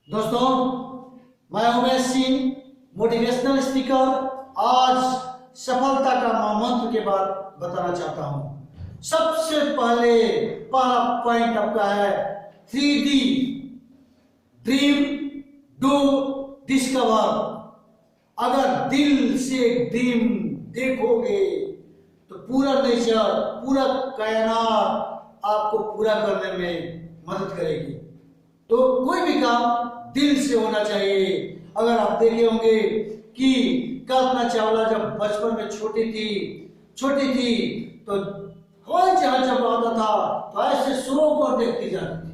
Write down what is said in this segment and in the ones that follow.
दोस्तों, मैं Umesh Singh, motivational speaker. आज सफलता का महामंत्र के बाद बताना चाहता हूं। सबसे पहला पॉइंट आपका है 3D, ड्रीम, डू, डिस्कवर। अगर दिल से ड्रीम देखोगे तो पूरा नेचर, पूरा कायनात आपको पूरा करने में मदद करेगी। तो कोई भी काम दिल से होना चाहिए। अगर आप देखे होंगे कि कल्पना चावला जब बचपन में छोटी थी तो हवाई जहाज जब आता था तो ऐसे स्लो पर देखती जाती थी।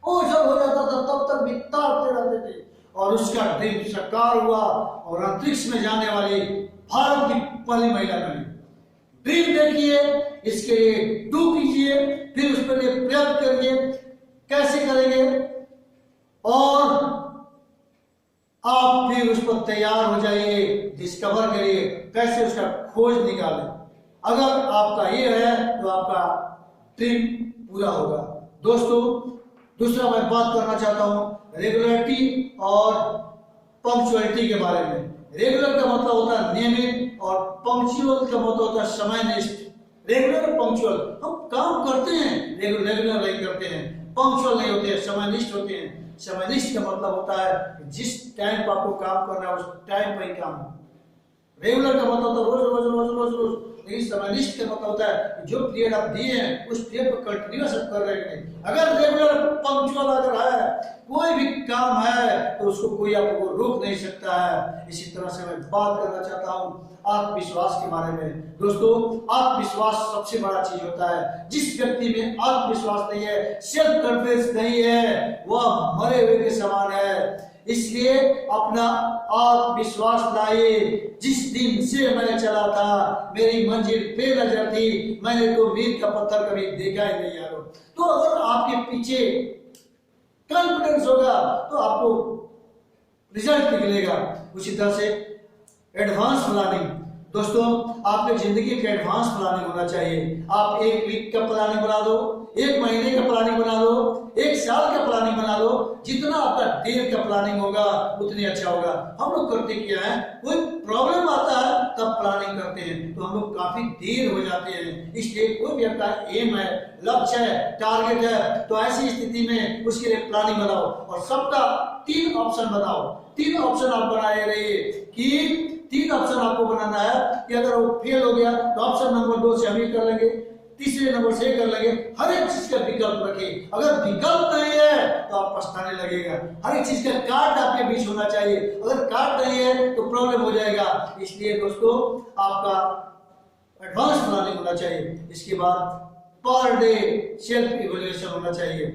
वो जब हो जाता था तब तक भी ताकते रहते थे और उसका ड्रीम साकार हुआ और अंतरिक्ष में जाने वाली भारत की पहली महिला बनी। ड्रीम देखिए, इसके लिए डू कीजिए, फिर उस पर प्रयत्न करिए। कैसे करेंगे? और आप फिर उस पर तैयार हो जाइए, डिस्कवर करिए कैसे उसका खोज निकालें। अगर आपका ये है तो आपका ड्रीम पूरा होगा। दोस्तों, दूसरा मैं बात करना चाहता हूं रेगुलरिटी और पंक्चुअलिटी के बारे में। रेगुलर का मतलब होता है नियमित और पंक्चुअल का मतलब होता है समयनिष्ठ। रेगुलर और पंक्चुअल, हम काम करते हैं, रेगुलर नहीं करते हैं, पंक्चुअल नहीं होते हैं, समयनिष्ठ होते हैं। समयनिष्ठ का मतलब होता है जिस टाइम पर आपको काम करना है उस टाइम पर ही काम। रेगुलर का मतलब होता है रोज रोज रोज रोज रोज। लेकिन समयनिष्ठ का मतलब होता है जो पीरियड आप दिए हैं उस पीरियड पर कंटिन्यूअस आप कर रहे हैं। अगर रेगुलर पंक्चुअल अगर है, कोई भी काम है तो उसको कोई आपको रोक नहीं सकता है। इसी तरह से मैं बात करना चाहता हूँ आत्मविश्वास के बारे में। दोस्तों, आत्मविश्वास सबसे बड़ा चीज होता है। जिस व्यक्ति में आत्मविश्वास नहीं है, सेल्फ कॉन्फिडेंस नहीं है, वह मरे हुए के समान है। इसलिए अपना आत्मविश्वास लाइए। जिस दिन से मैंने चला था मेरी मंजिल बेनज़र थी, मैंने तो मील का पत्थर कभी देखा ही नहीं यारो। तो अगर आपके पीछे कॉन्फिडेंस होगा तो आपको रिजल्ट निकलेगा। उसी तरह से एडवांस प्लानिंग। दोस्तों, आपके जिंदगी का एडवांस प्लानिंग होना चाहिए। आप 1 वीक का प्लानिंग बना दो, 1 महीने का प्लानिंग बना दो, 1 साल का प्लानिंग बना दो। जितना आपका देर का प्लानिंग होगा उतनी अच्छा होगा। हम लोग करते क्या है, कोई प्रॉब्लम आता है तब प्लानिंग करते हैं तो हम लोग काफी देर हो जाते हैं। इसलिए कोई भी आपका एम है, लक्ष्य है, टारगेट है, तो ऐसी स्थिति में उसके लिए प्लानिंग बनाओ और सबका 3 ऑप्शन बनाओ। 3 ऑप्शन आप बनाए रहिए कि 3 ऑप्शन आपको बनाना है कि अगर वो फेल हो गया तो ऑप्शन नंबर 2 से हम ये कर लेंगे, तीसरे नंबर से कर लेंगे। हर एक चीज का विकल्प रखिए। अगर विकल्प नहीं है तो आप पछताने लगेगा। हर एक चीज का कार्ड आपके बीच होना चाहिए। अगर कार्ड नहीं है तो प्रॉब्लम हो जाएगा। इसलिए दोस्तों, आपका एडवांस प्लानिंग होना चाहिए। इसके बाद पर डे सेल्फ इवैल्यूएशन होना चाहिए।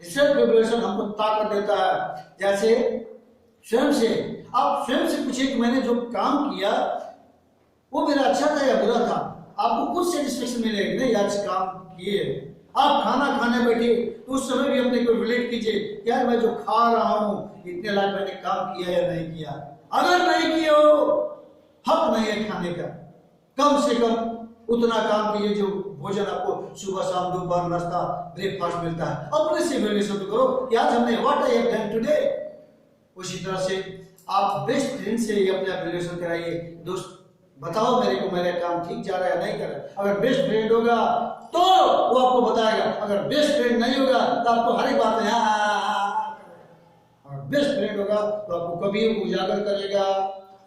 सेल्फ इवैल्यूएशन हमको ताकत देता है। जैसे स्वयं से आप स्वयं से पूछिए कि मैंने जो काम किया वो मेरा अच्छा था या बुरा था। आपको कुछ सेटिस्फेक्शन मिलेगा नहीं, आज काम किए। आप खाना खाने बैठे तो उस समय भी अपने को रिलेट कीजिए, यार मैं जो खा रहा हूँ इतने लाख मैंने काम किया या नहीं किया। अगर नहीं किया हो, हक नहीं है खाने का। कम से कम उतना काम कीजिए जो भोजन आपको सुबह शाम दोपहर नाश्ता ब्रेकफास्ट मिलता है। अपने से इवैल्यूएशन तो करो कि आज हमने what I have done today. उसी तरह से आप बेस्ट फ्रेंड से ही अपना इवैल्यूएशन कराइए। दोस्त, बताओ मेरे को मेरा काम ठीक जा रहा है या नहीं कर रहा है। अगर बेस्ट फ्रेंड होगा तो वो आपको बताएगा, अगर बेस्ट फ्रेंड नहीं होगा तो आपको हर एक बात में और बेस्ट फ्रेंड होगा तो आपको कभी उजागर करेगा,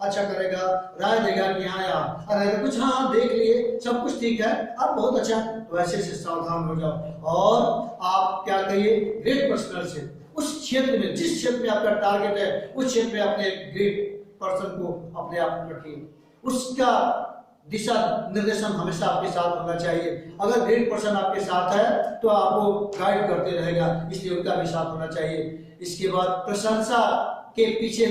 अच्छा करेगा, राय देगा कि हाँ यार, अरे कुछ हाँ देख लिए सब कुछ ठीक है, आप बहुत अच्छा। तो ऐसे से सावधान हो जाओ और आप क्या करिए, ग्रेट पर्सनल से उस क्षेत्र में, जिस क्षेत्र में आपका टारगेट है उस क्षेत्र में अपने ग्रेट पर्सन को अपने आप रखिए। उसका दिशा निर्देशन हमेशा आपके साथ होना चाहिए। अगर ग्रेट पर्सन आपके साथ है तो आपको गाइड करते रहेगा, इसलिए उनका भी साथ होना चाहिए। इसके बाद प्रशंसा के पीछे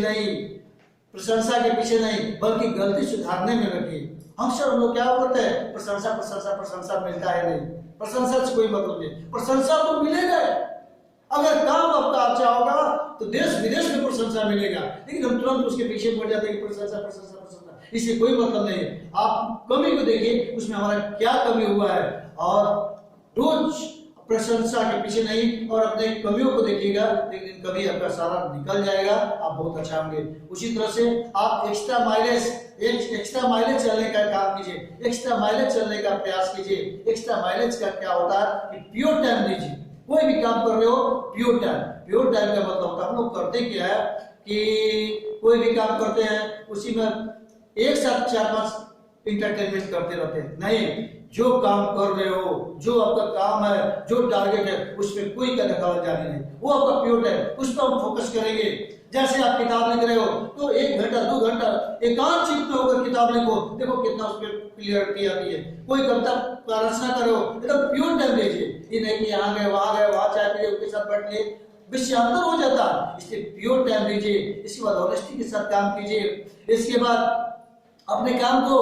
नहीं बल्कि गलती सुधारने में रखिए। अक्सर हम लोग क्या करते हैं, प्रशंसा मिलता है नहीं, प्रशंसा से कोई मतलब नहीं, प्रशंसा तो मिलेगा। अगर काम आपका अच्छा होगा तो देश विदेश में प्रशंसा मिलेगा, लेकिन हम तुरंत उसके पीछे पड़ जाते हैं कि प्रशंसा, इससे कोई मतलब नहीं है। आप कमी को देखिए, उसमें हमारा क्या कमी हुआ है और रोज प्रशंसा के पीछे नहीं और अपने कमियों को देखिएगा, लेकिन कभी आपका सारा निकल जाएगा, आप बहुत अच्छा होंगे। उसी तरह से आप एक्स्ट्रा माइलेज चलने का काम कीजिए, एक्स्ट्रा माइलेज चलने का प्रयास कीजिए। एक्स्ट्रा माइलेज का क्या होता है कि प्योर टाइम दीजिए। कोई भी काम कर रहे हो प्योर टाइम का मतलब होता है, हम लोग करते क्या है कि कोई भी काम करते हैं उसी में एक साथ 4-5 इंटरटेनमेंट करते रहते हैं। नहीं, जो काम कर रहे हो, जो आपका काम है, जो टारगेट है, उसमें कोई का दखल जाने नहीं, वो आपका प्योर टाइम, उस पर हम फोकस करेंगे। जैसे आप किताब लिख रहे हो तो 1 घंटा 2 घंटा एकांत चित्त में होकर किताब लिखो, देखो कितना उस पर क्लियरिटी आती है। कोई कविता का रचना करो, एकदम प्योर टाइम दीजिए। ये नहीं कि यहाँ गए वहां चाय पी उनके साथ बैठ लिए, विषयांतर हो जाता है। इसलिए प्योर टाइम दीजिए। इसके बाद ऑनेस्टी के साथ काम कीजिए। इसके बाद अपने काम को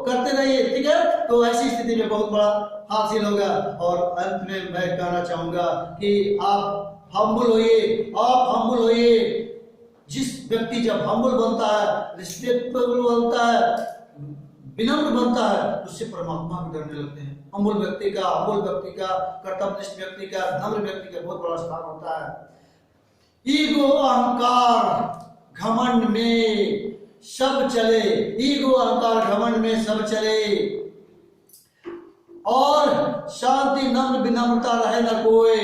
करते रहिए, ठीक है। तो ऐसी स्थिति में बहुत बड़ा हासिल होगा। और अंत में मैं कहना चाहूंगा कि आप हम्बल होइए। जिस व्यक्ति जब हम्बल बनता है, रिस्पेक्टेबल बनता है, विनम्र बनता है, उससे परमात्मा भी डरने लगते हैं। हम्बल व्यक्ति का, कर्तव्यनिष्ठ व्यक्ति का, नम्र व्यक्ति का बहुत बड़ा स्थान होता है। ईगो, अहंकार, घमंड में सब चले, ईगो, अहंकार, घमंड में सब चले, और शांति, नम्र, विनम्रता रहे न कोई।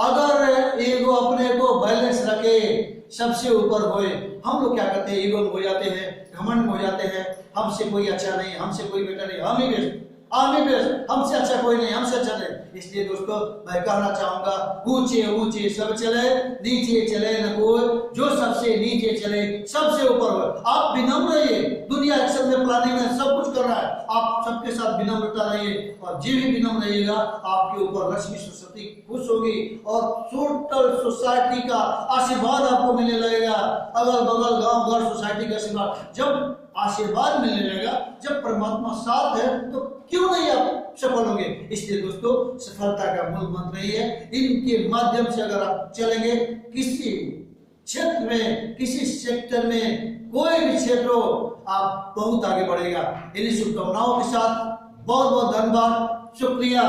अगर ईगो अपने को बैलेंस रखे, सबसे ऊपर होए। हम लोग क्या करते हैं, ईगो में हो जाते हैं, घमंड में हो जाते हैं। हमसे कोई अच्छा नहीं, हमसे कोई बेटा नहीं, हम ही बेस्ट, हमसे अच्छा कोई नहीं, हमसे अच्छा नहीं। इसलिए दोस्तों मैं कहना चाहूंगा, ऊंचे सब चले, नीचे चले न कोई, जो सबसे नीचे चले सबसे ऊपर हो। आप विनम्र रहिए। दुनिया एक्शन में, प्लानिंग में सब कुछ कर रहा है, आप सबके साथ विनम्रता रहिए। और जो भी विनम्र रहिएगा, आपके ऊपर लक्ष्मी सरस्वती खुश होगी और टोटल सोसाइटी का आशीर्वाद आपको मिलने लगेगा। अगल बगल, गांव घर, सोसाइटी का आशीर्वाद। जब आशीर्वाद मिलने लगेगा, जब परमात्मा साथ है, तो क्यों नहीं आप सफल होंगे। इसलिए दोस्तों सफलता का मूल मंत्र यही है। इनके माध्यम से अगर आप चलेंगे, किसी क्षेत्र में, किसी सेक्टर में, कोई भी क्षेत्र हो, आप बहुत आगे बढ़ेगा। इन्हीं शुभकामनाओं के साथ बहुत बहुत धन्यवाद, शुक्रिया।